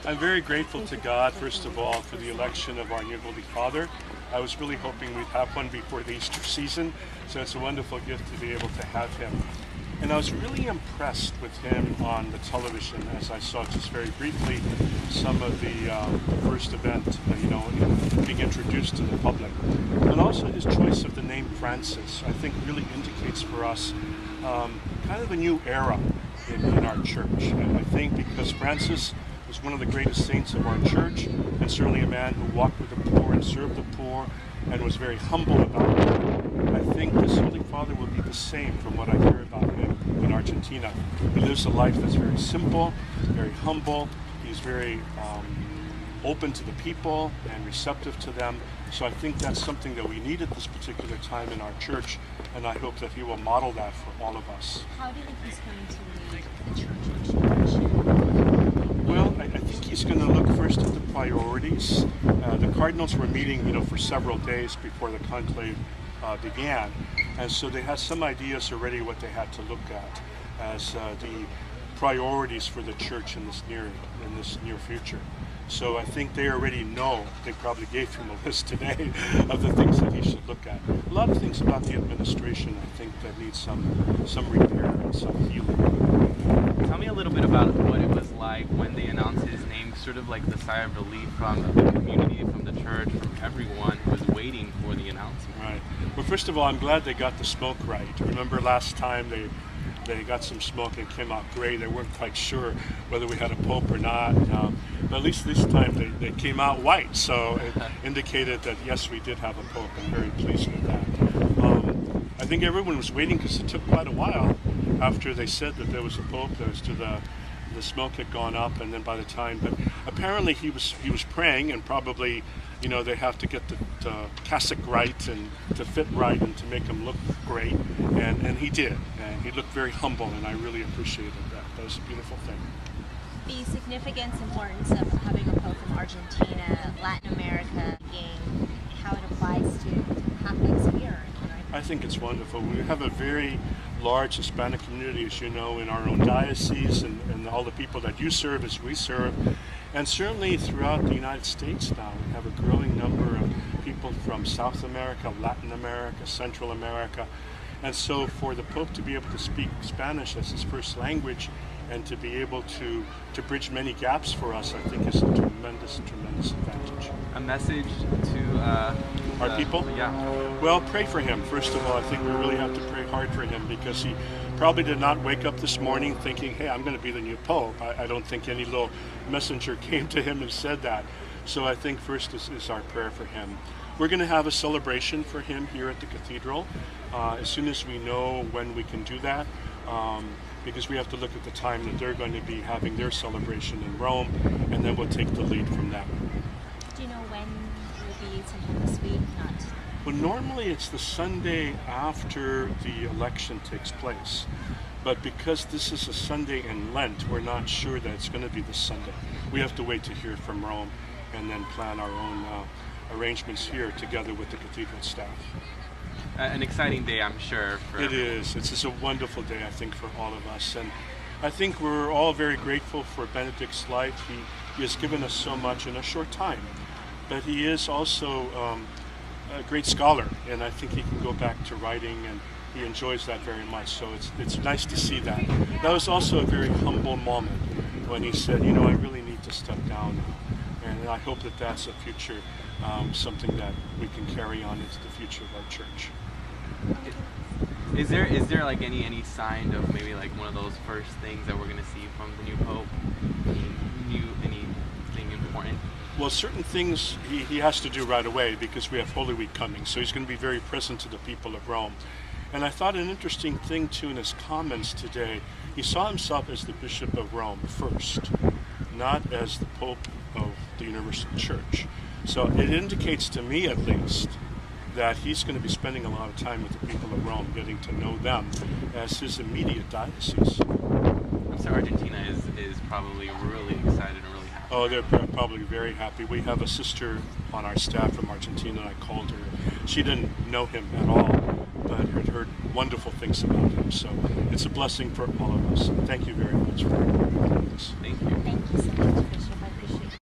I'm very grateful to God, first of all, for the election of our new Holy Father. I was really hoping we'd have one before the Easter season, so it's a wonderful gift to be able to have him. And I was really impressed with him on the television as I saw just very briefly some of the first event, being introduced to the public. And also his choice of the name Francis, I think really indicates for us kind of a new era in our church. And I think because Francis was one of the greatest saints of our church, and certainly a man who walked with the poor and served the poor and was very humble about that. I think this Holy Father will be the same from what I hear about him in Argentina. He lives a life that's very simple, very humble. He's very open to the people and receptive to them. So I think that's something that we need at this particular time in our church, and I hope that he will model that for all of us. How do you think he's going to lead the church? Well, I think he's going to look first at the priorities. The Cardinals were meeting, for several days before the conclave began, and so they had some ideas already what they had to look at as the priorities for the church in this near future. So I think they already know. They probably gave him a list today of the things that he should look at. A lot of things about the administration, I think, that need some repair and some healing. Tell me a little bit about what it was like when they announced his name, sort of like the sigh of relief from the community, from the church, from everyone who was waiting for the announcement. Right. Well, first of all, I'm glad they got the smoke right. Remember last time they got some smoke and came out gray. They weren't quite sure whether we had a pope or not. But at least this time they came out white, so it indicated that yes, we did have a pope. I'm very pleased with that. I think everyone was waiting because it took quite a while after they said that there was a pope. There was the smoke had gone up, and then by the time, but apparently he was praying, and probably they have to get the cassock right and to fit right and to make him look great, and he did, and he looked very humble, and I really appreciated that. That was a beautiful thing. The significance, importance of having a pope from Argentina, Latin America, how it applies to Catholics here. I think it's wonderful. We have a very large Hispanic community, as you know, in our own diocese, and all the people that you serve as we serve. And certainly throughout the United States now, we have a growing number of people from South America, Latin America, Central America. And so for the Pope to be able to speak Spanish as his first language and to be able to bridge many gaps for us, I think is a tremendous advantage. A message to our people? Yeah. Well, pray for him. First of all, I think we really have to pray hard for him because he probably did not wake up this morning thinking, hey, I'm going to be the new Pope. I don't think any little messenger came to him and said that. So I think first is our prayer for him. We're going to have a celebration for him here at the cathedral as soon as we know when we can do that, because we have to look at the time that they're going to be having their celebration in Rome, and then we'll take the lead from that. Do you know when it will be? Sometime this week? Not. Well, normally it's the Sunday after the election takes place, but because this is a Sunday in Lent, we're not sure that it's going to be this Sunday. We have to wait to hear from Rome and then plan our own arrangements here together with the cathedral staff. An exciting day, I'm sure. It is. It's just a wonderful day, I think, for all of us. And I think we're all very grateful for Benedict's life. He has given us so much in a short time. But he is also a great scholar, and I think he can go back to writing, and he enjoys that very much. So it's nice to see that. That was also a very humble moment when he said, I really need to step down. And I hope that that's a future, something that we can carry on into the future of our church. Is there like any sign of maybe like one of those first things that we're going to see from the new Pope? Anything important? Well, certain things he has to do right away because we have Holy Week coming. So he's going to be very present to the people of Rome. And I thought an interesting thing too in his comments today, he saw himself as the Bishop of Rome first, not as the Pope of the Universal Church. So it indicates to me at least that he's going to be spending a lot of time with the people of Rome, getting to know them as his immediate diocese. So Argentina is probably really excited and really happy. Oh, they're probably very happy. We have a sister on our staff from Argentina, and I called her. She didn't know him at all, but had heard wonderful things about him. So it's a blessing for all of us. Thank you very much for this. Thank you. Thank you so much.